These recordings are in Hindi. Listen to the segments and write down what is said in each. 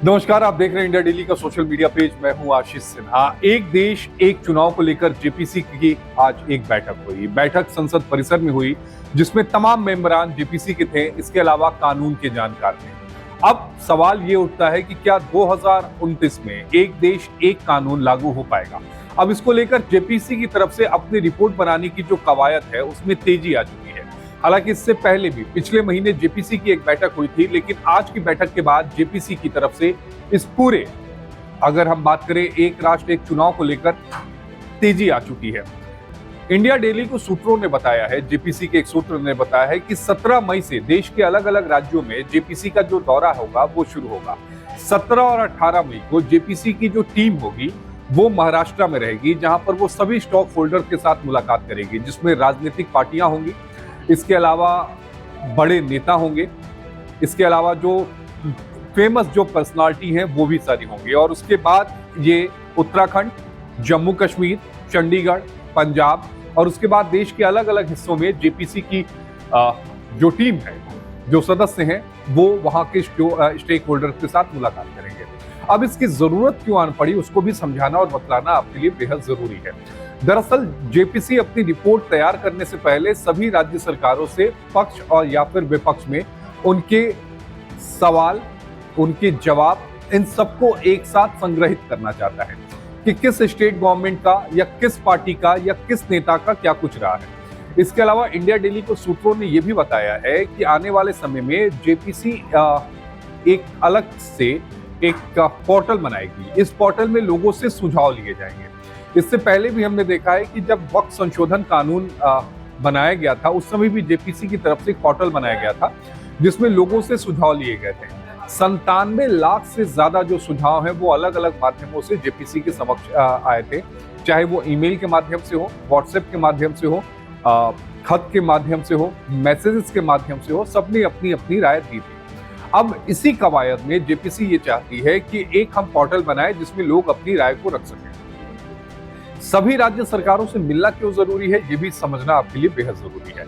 नमस्कार, आप देख रहे हैं इंडिया डेली का सोशल मीडिया पेज। मैं हूं आशीष सिन्हा। एक देश एक चुनाव को लेकर जेपीसी की आज एक बैठक हुई। बैठक संसद परिसर में हुई जिसमें तमाम मेंबरान जेपीसी के थे, इसके अलावा कानून के जानकार थे। अब सवाल ये उठता है कि क्या 2029 में एक देश एक कानून लागू हो पाएगा। अब इसको लेकर जेपीसी की तरफ से अपनी रिपोर्ट बनाने की जो कवायद है उसमें तेजी आ चुकी है। हालांकि इससे पहले भी पिछले महीने जेपीसी की एक बैठक हुई थी, लेकिन आज की बैठक के बाद जेपीसी की तरफ से इस पूरे, अगर हम बात करें एक राष्ट्र एक चुनाव को लेकर, तेजी आ चुकी है। इंडिया डेली को सूत्रों ने बताया है, जेपीसी के एक सूत्र ने बताया है कि 17 मई से देश के अलग अलग राज्यों में जेपीसी का जो दौरा होगा वो शुरू होगा। 17 और 18 मई को जेपीसी की जो टीम होगी वो महाराष्ट्र में रहेगी, जहां पर वो सभी स्टॉक होल्डर के साथ मुलाकात करेगी, जिसमें राजनीतिक पार्टियां होंगी, इसके अलावा बड़े नेता होंगे, इसके अलावा जो फेमस जो पर्सनालिटी हैं वो भी सारी होंगी। और उसके बाद ये उत्तराखंड, जम्मू कश्मीर, चंडीगढ़, पंजाब और उसके बाद देश के अलग अलग हिस्सों में जेपीसी की जो टीम है, जो सदस्य हैं, वो वहां के स्टेक होल्डर के साथ मुलाकात करेंगे। अब इसकी जरूरत क्यों आन पड़ी उसको भी समझाना और बतलाना आपके लिए बेहद जरूरी है। दरअसल जेपीसी अपनी रिपोर्ट तैयार करने से पहले सभी राज्य सरकारों से पक्ष और या फिर विपक्ष में उनके सवाल, उनके जवाब, इन सबको एक साथ संग्रहित करना चाहता है कि किस स्टेट गवर्नमेंट का या किस पार्टी का या किस नेता का क्या कुछ रहा है। इसके अलावा इंडिया डेली को सूत्रों ने यह भी बताया है कि आने वाले समय में जेपीसी एक अलग से एक पोर्टल बनाएगी। इस पोर्टल में लोगों से सुझाव लिए जाएंगे। इससे पहले भी हमने देखा है कि जब वक्त संशोधन कानून बनाया गया था, उस समय भी जेपीसी की तरफ से एक पोर्टल बनाया गया था जिसमें लोगों से सुझाव लिए गए थे। 97 लाख से ज्यादा जो सुझाव हैं वो अलग अलग माध्यमों से जेपीसी के समक्ष आए थे, चाहे वो ईमेल के माध्यम से हो, व्हाट्सएप के माध्यम से हो, खत के माध्यम से हो, मैसेजेस के माध्यम से हो, सबने अपनी अपनी राय दी थी। अब इसी कवायद में जेपीसी ये चाहती है कि एक हम पोर्टल बनाए जिसमें लोग अपनी राय को रख सकें। सभी राज्य सरकारों से मिलना क्यों जरूरी है, ये भी समझना आपके लिए बेहद जरूरी है।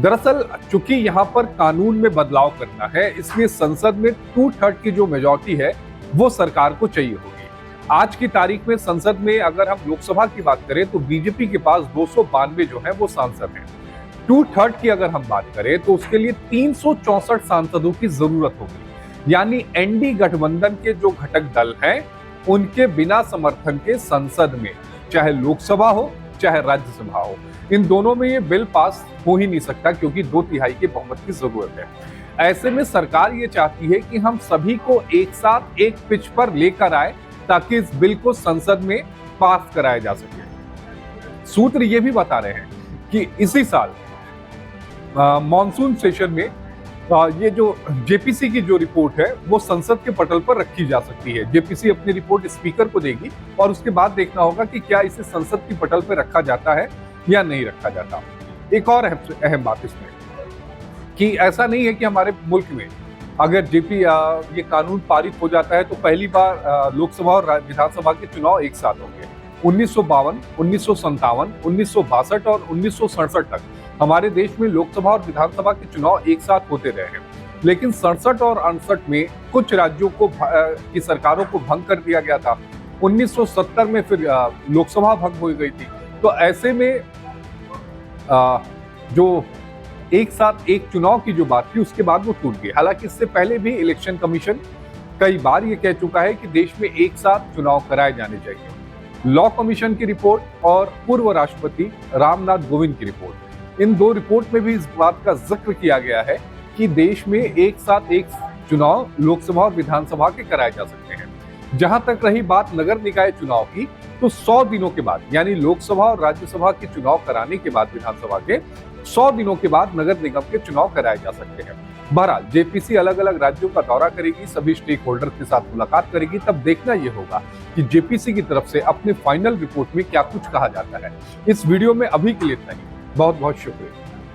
दरअसल चूंकि यहाँ पर कानून में बदलाव करना है, इसलिए संसद में 2/3 की जो मेजॉरिटी है वो सरकार को चाहिए होगी। आज की तारीख में संसद में अगर हम लोकसभा की बात करें तो बीजेपी के पास 292 जो है वो सांसद हैं। 2/3 की अगर हम बात करें तो उसके लिए 364 सांसदों की जरूरत होगी। यानी एनडी गठबंधन के जो घटक दल हैं उनके बिना समर्थन के संसद में, चाहे लोकसभा हो चाहे राज्यसभा हो, इन दोनों में ये बिल पास हो ही नहीं सकता, क्योंकि 2/3 के बहुमत की जरूरत है। ऐसे में सरकार ये चाहती है कि हम सभी को एक साथ एक पिच पर लेकर आए ताकि इस बिल को संसद में पास कराया जा सके। सूत्र ये भी बता रहे हैं कि इसी साल मॉनसून सेशन में ये जो जेपीसी की जो रिपोर्ट है वो संसद के पटल पर रखी जा सकती है। जेपीसी अपनी रिपोर्ट स्पीकर को देगी और उसके बाद देखना होगा कि क्या इसे संसद की पटल पर रखा जाता है या नहीं रखा जाता। एक और अहम बात इसमें कि ऐसा नहीं है कि हमारे मुल्क में अगर ये कानून पारित हो जाता है तो पहली बार लोकसभा और विधानसभा के चुनाव एक साथ होंगे। 1952, 1957, 1962 और 1967 तक हमारे देश में लोकसभा और विधानसभा के चुनाव एक साथ होते रहे हैं, लेकिन 67 और 68 में कुछ राज्यों को की सरकारों को भंग कर दिया गया था। 1970 में फिर लोकसभा भंग हो गई थी। तो ऐसे में जो एक साथ एक चुनाव की जो बात थी उसके बाद वो टूट गई। हालांकि इससे पहले भी इलेक्शन कमीशन कई बार ये कह चुका है कि देश में एक साथ चुनाव कराए जाने चाहिए। लॉ कमीशन की रिपोर्ट और पूर्व राष्ट्रपति रामनाथ कोविंद की रिपोर्ट, इन दो रिपोर्ट में भी इस बात का जिक्र किया गया है कि देश में एक साथ एक चुनाव लोकसभा और विधानसभा के कराए जा सकते हैं। जहां तक रही बात नगर निकाय चुनाव की, तो 100 दिनों के बाद, यानी लोकसभा और राज्यसभा के चुनाव कराने के बाद, विधानसभा के 100 दिनों के बाद नगर निगम के चुनाव कराए जा सकते हैं। बहरहाल जेपीसी अलग अलग राज्यों का दौरा करेगी, सभी स्टेक होल्डर के साथ मुलाकात करेगी। तब देखना यह होगा कि जेपीसी की तरफ से अपने फाइनल रिपोर्ट में क्या कुछ कहा जाता है। इस वीडियो में अभी के लिए इतना ही। बहुत बहुत शुक्रिया।